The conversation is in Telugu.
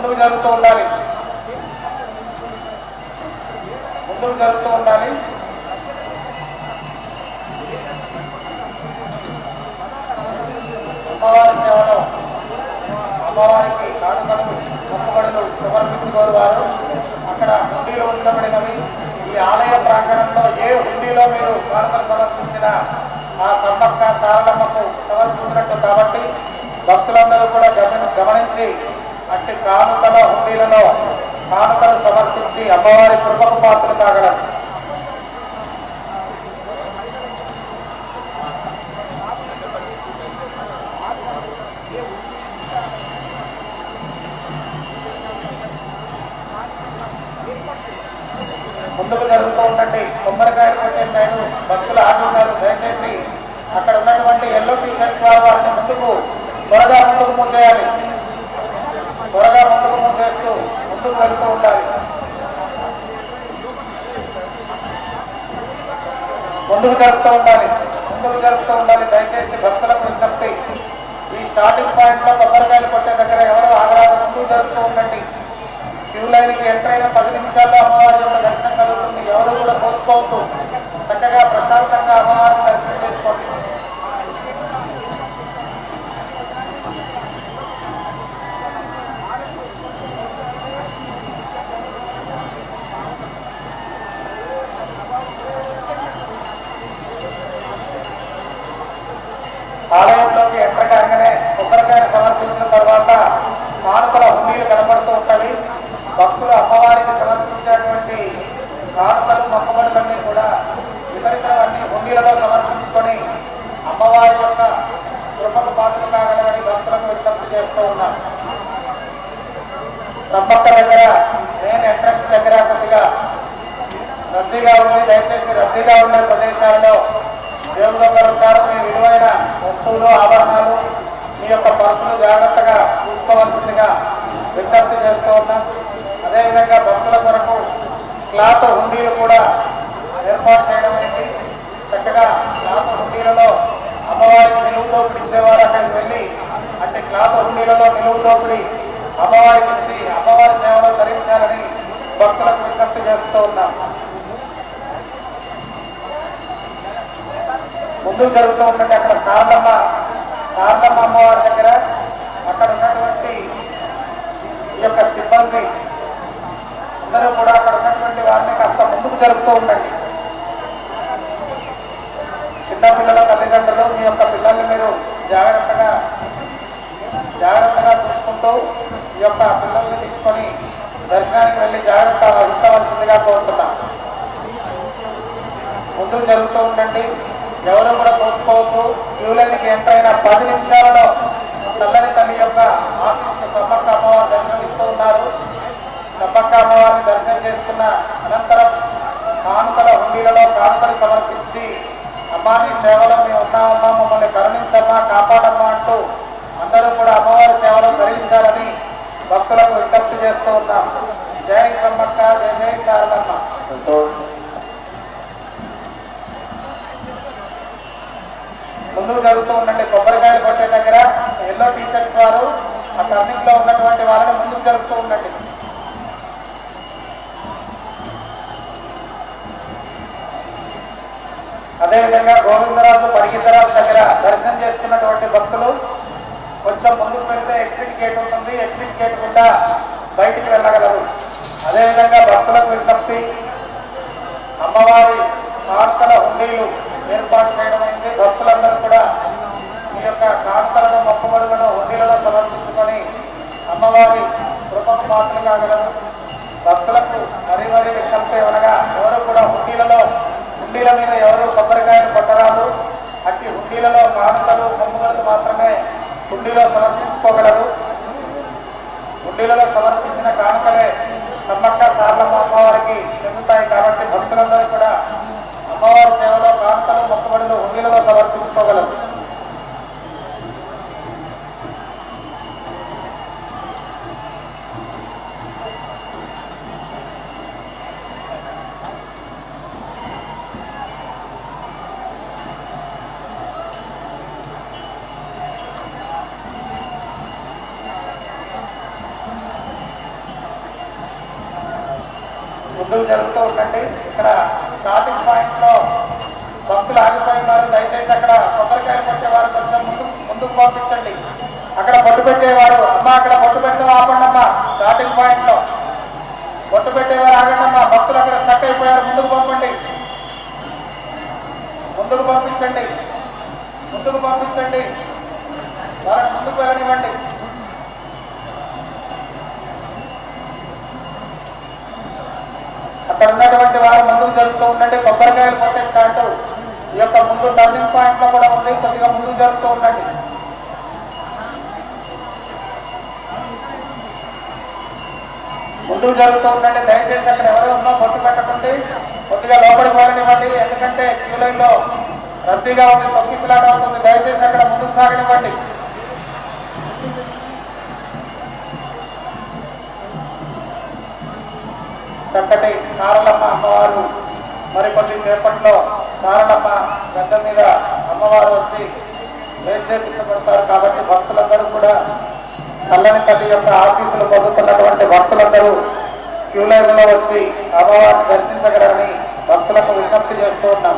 ముందుకు జరుగుతూ ఉండాలి, ముందుకు జరుగుతూ ఉండాలి. అమ్మవారి సేవలో అమ్మవారికి కానుకలు మొక్కుబడులు సమర్పించుకోరు వారు. అక్కడ హుండీలు ఉంచబడినవి. ఈ ఆలయ ప్రాంగణంలో ఏ హుండీలో మీరు కానుకలు సమర్పించినా ఆ సమ్మక్క సారలమ్మకు సమర్పించినట్టు కాబట్టి భక్తులందరూ కూడా గమనించి అట్టి కానుకల హుండీలలో కానుకలు సమర్పించి అమ్మవారి కృపకు పాత్రలు కాగలరు. ముందుకు జరుగుతూ ఉండండి. కొబ్బరికాయ కొట్టే సైడు భక్తులు ఆగుతారు. దయచేసి అక్కడ ఉన్నటువంటి ఎల్లో టీషర్ట్స్ వారిని త్వరగా ముందుకు ముందేయాలి. త్వరగా ముందుకు ముందేస్తూ ముందుకు వెళ్తూ ఉండాలి. ముందుకు జరుపుతూ ఉండాలి. దయచేసి భక్తులకు విజ్ఞప్తి, ఈ స్టార్టింగ్ పాయింట్ లో కొబ్బరికాయలు కొట్టే దగ్గర ఎవరు ఆగరాదు. ముందుకు జరుపుతూ ఉండండి. క్యూ లైన్కి ఎంటర్ అయిన 10 నిమిషాల్లో అమ్మవారి యొక్క దర్శనం కలుగుతుంది. ఎవరు కూడా కోరుకోవద్దు. చక్కగా ప్రశాంతంగా అమ్మవారిని దర్శనం చేసుకోండి. ఆలయంలోకి ఎంటర్ కాగానే కొబ్బరికాయను సమర్పించిన తర్వాత కానుకల హుండీలు కనబడుతూ ఉంటాయి. భక్తులు అమ్మవారికి సమర్పించేటువంటి కానుకలు మొక్కబడులన్నీ కూడా ఇతరితరవన్నీ హుండీలలో సమర్పించుకొని అమ్మవారి యొక్క కృపకు పాత్రలు కాగలమని భక్తులకు విజ్ఞప్తి చేస్తూ ఉన్నారు. రమ్మక్క దగ్గర మెయిన్ ఎంట్రన్స్ దగ్గర కొద్దిగా రద్దీగా ఉంది. దయచేసి రద్దీగా ఉండే ప్రదేశాలలో దేవుడు ఉంటారు. మీ విలువైన వస్తువులు ఆభరణాలు మీ యొక్క పర్సులు జాగ్రత్తగా చూసుకోవాల్సిందిగా విజ్ఞప్తి చేస్తూ ఉన్నాం. అదేవిధంగా భక్తుల కొరకు క్లాత్ హుండీలు కూడా ఏర్పాటు చేయడం అయింది. చక్కగా క్లాత్ హుండీలలో అమ్మవారికి నిలువు దోపిడి ఇచ్చేవారు అక్కడికి వెళ్ళి అంటే క్లాత్ హుండీలలో నిలువు దోపిడి అమ్మవారికి ఇచ్చి అమ్మవారి సేవలో ధరించాలని భక్తులకు విజ్ఞప్తి చేస్తూ ఉన్నాం. ముందుకు జరుగుతూ ఉంటే అక్కడ కారణమ్మ అమ్మవారి దగ్గర అక్కడ ఉన్నటువంటి ఈ యొక్క సిబ్బంది అందరూ కూడా అక్కడ ఉన్నటువంటి వారిని కాస్త ముందుకు జరుపుతూ ఉండండి. చిన్నపిల్లల తల్లిదండ్రులు మీ యొక్క పిల్లల్ని మీరు జాగ్రత్తగా చూసుకుంటూ ఈ యొక్క పిల్లల్ని తీసుకొని దర్శనానికి వెళ్ళి జాగ్రత్త వహించవలసిందిగా కోరుతున్నాం. ముందుకు జరుగుతూ ఉండండి. ఎవరు కూడా కోరుకోవద్దు. క్యూలైన్కి ఎంటర్ అయిన 10 నిమిషాలలో చల్లని తల్లి యొక్క ఆశీస్సు సమ్మక్క అమ్మవారు దర్శనం ఇస్తూ ఉన్నారు. సమ్మక్క అమ్మవారిని దర్శనం చేసుకున్న అనంతరం కానుకల హుండీలలో కానుకలు సమర్పించి అమ్మాని సేవలో మేము ఉన్నామమ్మా, మమ్మల్ని కరుణించమ్మా, కాపాడమ్మా అంటూ అందరూ కూడా అమ్మవారి సేవలో ధరించాలని భక్తులకు విజ్ఞప్తి చేస్తూ ఉన్నాం. జై సమ్మక్క, జై జై కారణమ్మ. ముందుకు జరుగుతూ ఉండండి. కొబ్బరికాయలు కొట్టే దగ్గర ఎల్లో టీషర్ట్స్ వారు ఆ టర్నింగ్ లో ఉన్నటువంటి వాళ్ళని ముందుకు జరుగుతూ ఉండండి. అదేవిధంగా గోవిందరాజు పరిగిద్దరాజు దగ్గర దర్శనం చేసుకున్నటువంటి భక్తులు కొంచెం ముందుకు వెళ్తే ఎగ్జిట్ గేట్ ఉంటుంది. ఎగ్జిట్ గేట్ గుండా బయటికి వెళ్ళగలరు. అదేవిధంగా భక్తులకు విజ్ఞప్తి, అమ్మవారి కానుకల హుండీలు ఏర్పాటు చేయడం అయింది. భక్తులందరూ కూడా ఈ యొక్క కానుకలను మొక్కుబడులను హుండీలలో సమర్పించుకొని అమ్మవారి కృపకు పాత్రలు కాగలరు. భక్తులకు మరీ విజ్ఞప్తి అనగా ఎవరు కూడా హుండీల మీద ఎవరు కొబ్బరికాయలు కొట్టరాదు. అట్టి హుండీలలో కానుకలు మొక్కుబడులు మాత్రమే హుండీలో సమర్పించుకోగలరు. హుండీలలో సమర్పించిన కానుకలే సమ్మక్క సారలమ్మ అమ్మవారికి చెందుతాయి. కాబట్టి భక్తులందరూ కూడా అమ్మవారి సేవలో కానుకలు మొక్కుబడులు హుండీలలో సమర్పించుకోగలరు. ముందుకు జరుగుతూ ఉండండి. ఇక్కడ స్టార్టింగ్ పాయింట్ లో భక్తులు ఆగిపోయినారు. దయచేసి అక్కడ కొబ్బరికాయలు కొట్టేవారు కొంచెం ముందుకు పంపించండి. అక్కడ బొట్టు పెట్టేవారు అమ్మ, అక్కడ బొట్టు పెట్టడం ఆపండి అమ్మా. స్టార్టింగ్ పాయింట్ లో బొట్టు పెట్టేవారు ఆగండి అమ్మా. భక్తులు అక్కడ స్టక్ అయిపోయారు, ముందుకు పంపండి, ముందుకు పంపించండి, ముందుకు పంపించండి, వారిని ముందుకు వెళ్ళనివ్వండి. అక్కడ ఉన్నటువంటి వారు ముందుకు జరుగుతూ ఉండండి. కొబ్బరికాయలు కొట్టే స్టార్ట్ ఈ యొక్క ముందు టర్నింగ్ పాయింట్ లో కూడా ఉంది, కొద్దిగా ముందుకు జరుగుతూ ఉండండి. ముందుకు జరుగుతూ ఉండండి. దయచేసి అక్కడ ఎవరు ఉన్నా బొట్టు పెట్టకండి, కొద్దిగా లోపలికి వెళ్ళనివ్వండి. ఎందుకంటే క్యూ లైన్ లో రద్దీగా ఉంది, తొక్కిసలాట అవుతుంది. దయచేసి అక్కడ ముందుకు సాగనివ్వండి. చక్కటి నారలమ్మ అమ్మవారు మరికొద్ది సేపట్లో నారలమ్మ గడ్డ మీద అమ్మవారు వచ్చి వేసేపించబడతారు. కాబట్టి భక్తులందరూ కూడా చల్లని తల్లి యొక్క ఆశీస్సులు పొందుతున్నటువంటి భక్తులందరూ క్యూ లైన్ లో వచ్చి అమ్మవారిని దర్శించగలరని భక్తులకు విజ్ఞప్తి చేస్తూ ఉన్నాం.